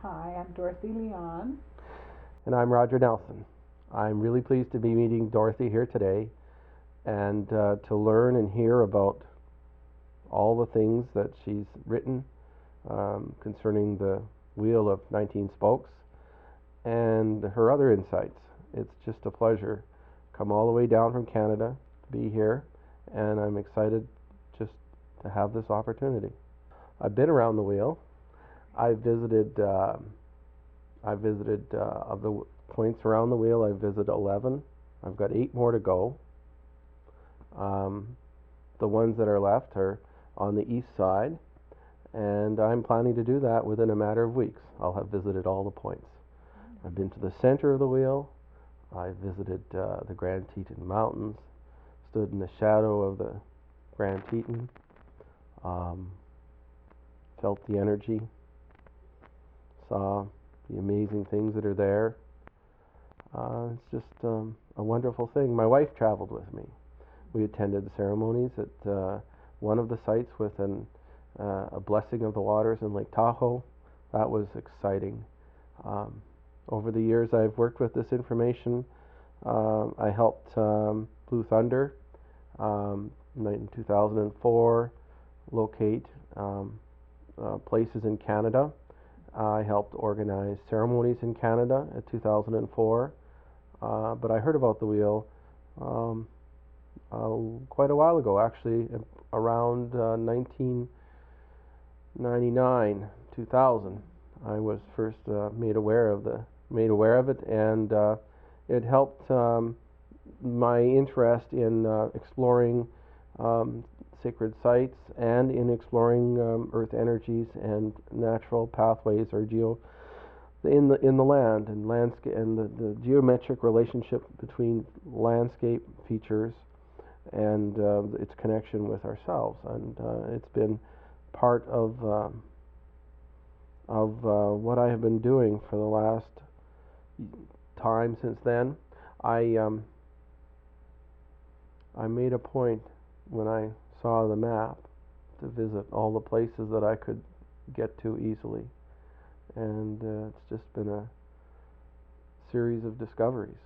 Hi, I'm Dorothy Leon. And I'm Roger Nelson. I'm really pleased to be meeting Dorothy here today and to learn and hear about all the things that she's written concerning the Wheel of 19 Spokes and her other insights. It's just a pleasure. Come all the way down from Canada to be here, and I'm excited just to have this opportunity. I've been around the wheel. I visited of the points around the wheel. I visited 11. I've got 8 more to go. The ones that are left are on the east side, and I'm planning to do that within a matter of weeks. I'll have visited all the points. I've been to the center of the wheel. I visited the Grand Teton Mountains, stood in the shadow of the Grand Teton, felt the energy, saw the amazing things that are there. It's just a wonderful thing. My wife traveled with me. We attended the ceremonies at one of the sites with a blessing of the waters in Lake Tahoe. That was exciting. Over the years I've worked with this information. I helped Blue Thunder in 2004 locate places in Canada. I helped organize ceremonies in Canada in 2004, but I heard about the wheel quite a while ago, actually, around 1999, 2000. I was first made aware of it, and it helped my interest in exploring sacred sites and in exploring earth energies and natural pathways or in the land and landscape and the geometric relationship between landscape features and its connection with ourselves. And it's been part of what I have been doing for the last time since then. I made a point when I saw the map to visit all the places that I could get to easily, and it's just been a series of discoveries.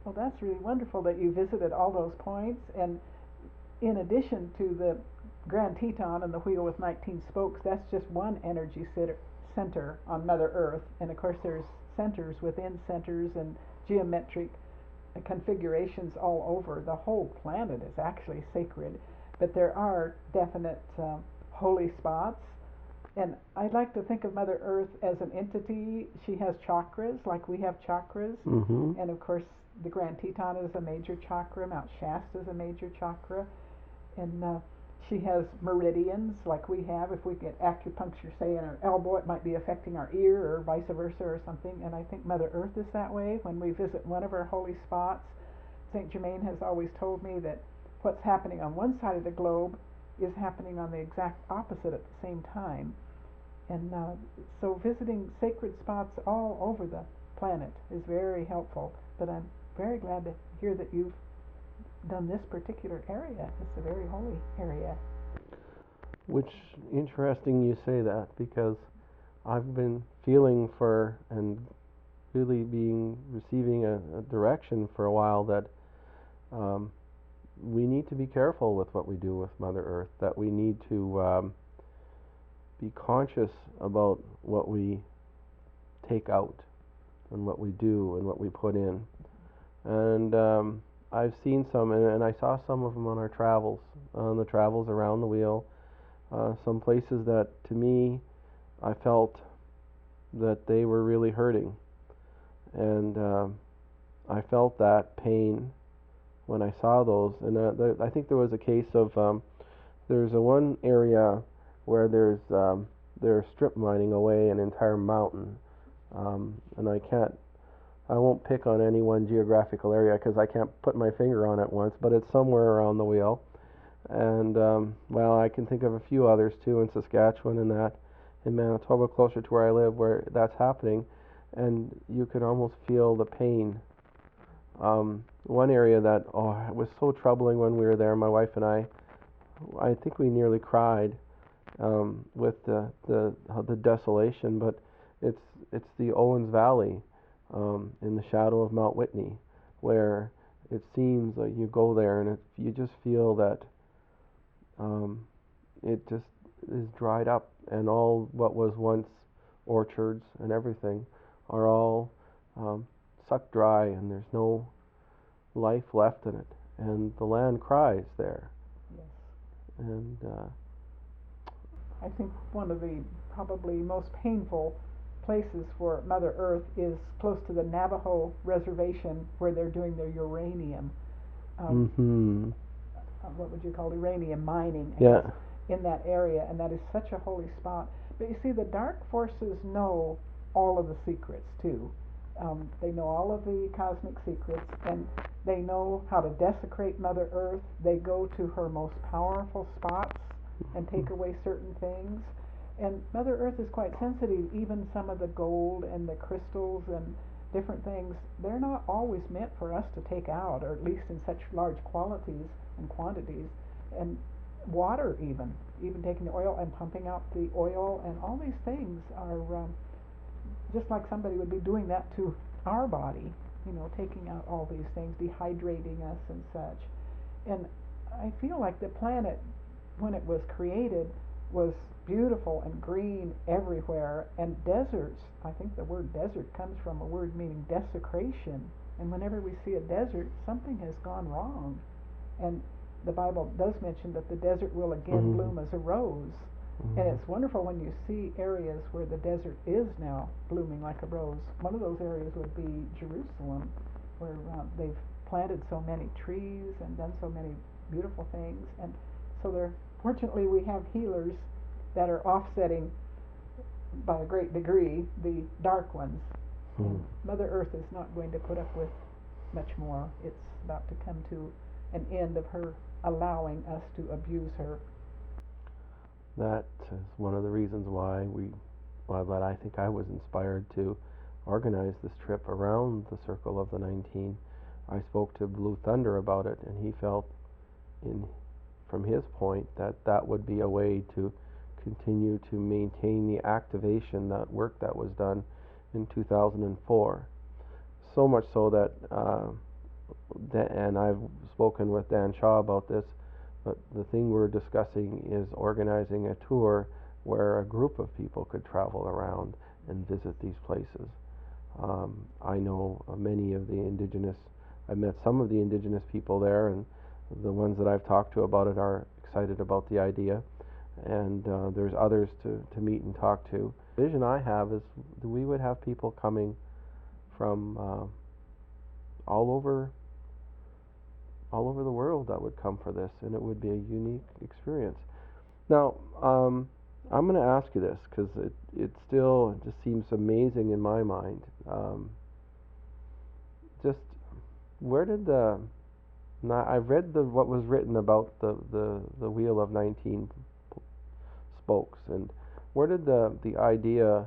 Well, that's really wonderful that you visited all those points, and in addition to the Grand Teton and the Wheel with 19 Spokes, that's just one energy center on Mother Earth, and of course there's centers within centers and geometric configurations all over. The whole planet is actually sacred, but there are definite holy spots. And I like to think of Mother Earth as an entity. She has chakras, like we have chakras. Mm-hmm. And of course, the Grand Teton is a major chakra, Mount Shasta is a major chakra. And she has meridians, like we have. If we get acupuncture, say, in our elbow, it might be affecting our ear or vice versa or something. And I think Mother Earth is that way. When we visit one of her holy spots, St. Germain has always told me that what's happening on one side of the globe is happening on the exact opposite at the same time. And so visiting sacred spots all over the planet is very helpful. But I'm very glad to hear that you've done this particular area. It's a very holy area. Which interesting you say that, because I've been feeling for and really receiving a direction for a while that we need to be careful with what we do with Mother Earth, that we need to be conscious about what we take out and what we do and what we put in. And I've seen some, and I saw some of them on the travels around the wheel. Some places that, to me, I felt that they were really hurting. And I felt that pain when I saw those. And I think there was a case of, there's one area where they're strip mining away an entire mountain. And I won't pick on any one geographical area because I can't put my finger on it once, but it's somewhere around the wheel. And well, I can think of a few others too, in Saskatchewan and that, in Manitoba, closer to where I live, where that's happening, and you could almost feel the pain. One area that, it was so troubling when we were there, my wife and I think we nearly cried, with the desolation, but it's the Owens Valley in the shadow of Mount Whitney, where it seems like you go there and you just feel that it just is dried up, and all what was once orchards and everything are all sucked dry, and there's no life left in it, and the land cries there. Yes. And I think one of the probably most painful places for Mother Earth is close to the Navajo reservation where they're doing their uranium. mm-hmm. What would you call uranium mining? Yeah. In that area, and that is such a holy spot. But you see, the dark forces know all of the secrets too. They know all of the cosmic secrets, and they know how to desecrate Mother Earth. They go to her most powerful spots and take away certain things. And Mother Earth is quite sensitive. Even some of the gold and the crystals and different things, they're not always meant for us to take out, or at least in such large qualities and quantities. And water, even taking the oil and pumping out the oil, and all these things are just like somebody would be doing that to our body, taking out all these things, dehydrating us and such. And I feel like the planet, when it was created, was beautiful and green everywhere, and deserts. I think the word desert comes from a word meaning desecration. And whenever we see a desert, something has gone wrong. And the Bible does mention that the desert will again bloom as a rose. And it's wonderful when you see areas where the desert is now blooming like a rose. One of those areas would be Jerusalem, where they've planted so many trees and done so many beautiful things. And so fortunately we have healers that are offsetting by a great degree the dark ones. And Mother Earth is not going to put up with much more. It's about to come to an end of her allowing us to abuse her. That is one of the reasons why that I think I was inspired to organize this trip around the Circle of the 19. I spoke to Blue Thunder about it, and he felt, from his point, that would be a way to continue to maintain the activation, that work that was done in 2004. So much so that, and I've spoken with Dan Shaw about this, but the thing we're discussing is organizing a tour where a group of people could travel around and visit these places. I know many of the indigenous, I met some of the indigenous people there, and the ones that I've talked to about it are excited about the idea, and there's others to meet and talk to. The vision I have is we would have people coming from all over the world that would come for this, and it would be a unique experience. Now, I'm going to ask you this because it still just seems amazing in my mind. Just where did I've read what was written about the Wheel of 19 Spokes, and where did the idea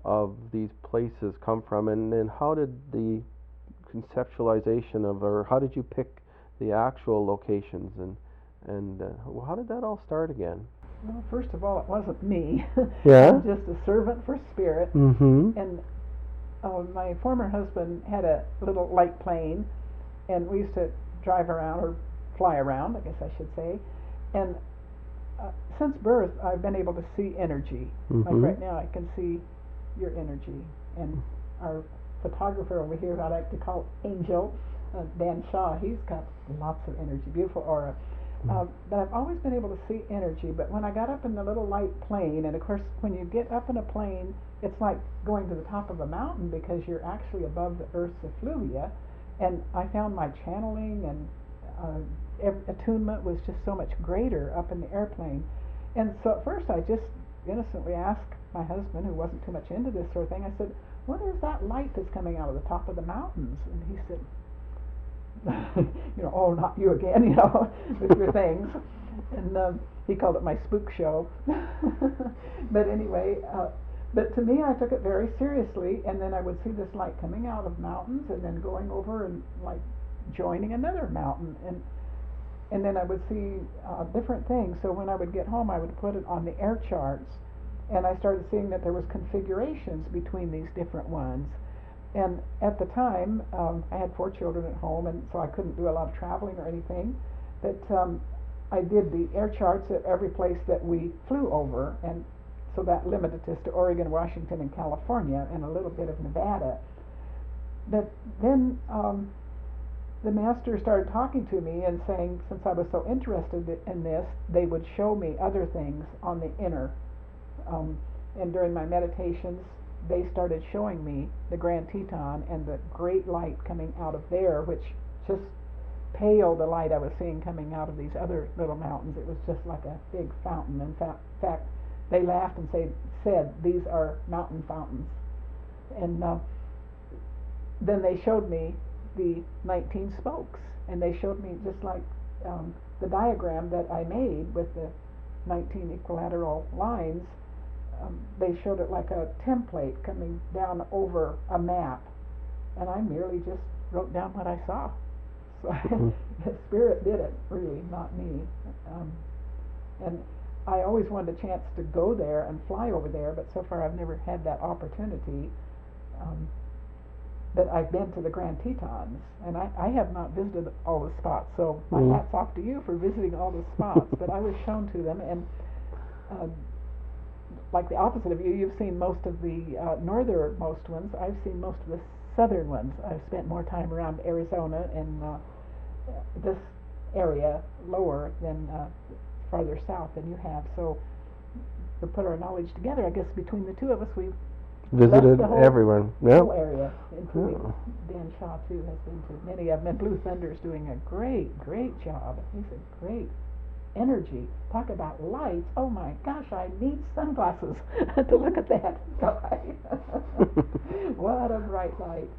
of these places come from, and then how did the conceptualization or how did you pick the actual locations, and how did that all start again? Well, first of all, it wasn't me. Yeah. I'm just a servant for Spirit. And my former husband had a little light plane, and we used to drive around, or fly around, I guess I should say. And since birth, I've been able to see energy. Like right now, I can see your energy. And our photographer over here, who I like to call Angel, Dan Shaw, he's got lots of energy, beautiful aura. But I've always been able to see energy. But when I got up in the little light plane, and of course when you get up in a plane, it's like going to the top of a mountain because you're actually above the Earth's effluvia. And I found my channeling and attunement was just so much greater up in the airplane. And so at first I just innocently asked my husband, who wasn't too much into this sort of thing, I said, "What is that light that's coming out of the top of the mountains?" And he said, "Oh, not you again, with your things." And he called it my spook show. But anyway, but to me, I took it very seriously, and then I would see this light coming out of mountains and then going over and like joining another mountain. And and then I would see different things. So when I would get home, I would put it on the air charts, and I started seeing that there was configurations between these different ones. And at the time, I had 4 children at home, and so I couldn't do a lot of traveling or anything. But I did the air charts at every place that we flew over, and so that limited us to Oregon, Washington, and California, and a little bit of Nevada. But then the master started talking to me and saying, since I was so interested in this, they would show me other things on the inner. Um, and during my meditations, they started showing me the Grand Teton and the great light coming out of there, which just paled the light I was seeing coming out of these other little mountains. It was just like a big fountain. In fact, they laughed and said, these are mountain fountains. And then they showed me the 19 spokes, and they showed me just like the diagram that I made with the 19 equilateral lines. They showed it like a template coming down over a map, and I merely just wrote down what I saw. So the Spirit did it, really, not me. And I always wanted a chance to go there and fly over there, but so far I've never had that opportunity. But I've been to the Grand Tetons, and I have not visited all the spots, so my hat's off to you for visiting all the spots. But I was shown to them, and like the opposite of you, you've seen most of the northernmost ones. I've seen most of the southern ones. I've spent more time around Arizona and this area lower than farther south than you have. So to put our knowledge together, I guess between the two of us, we've visited the whole, everyone. Whole area, including Dan Shaw too has been to many of them. And Blue Thunder's doing a great job. He's a great energy. Talk about lights. Oh my gosh, I need sunglasses to look at that guy. What a bright light.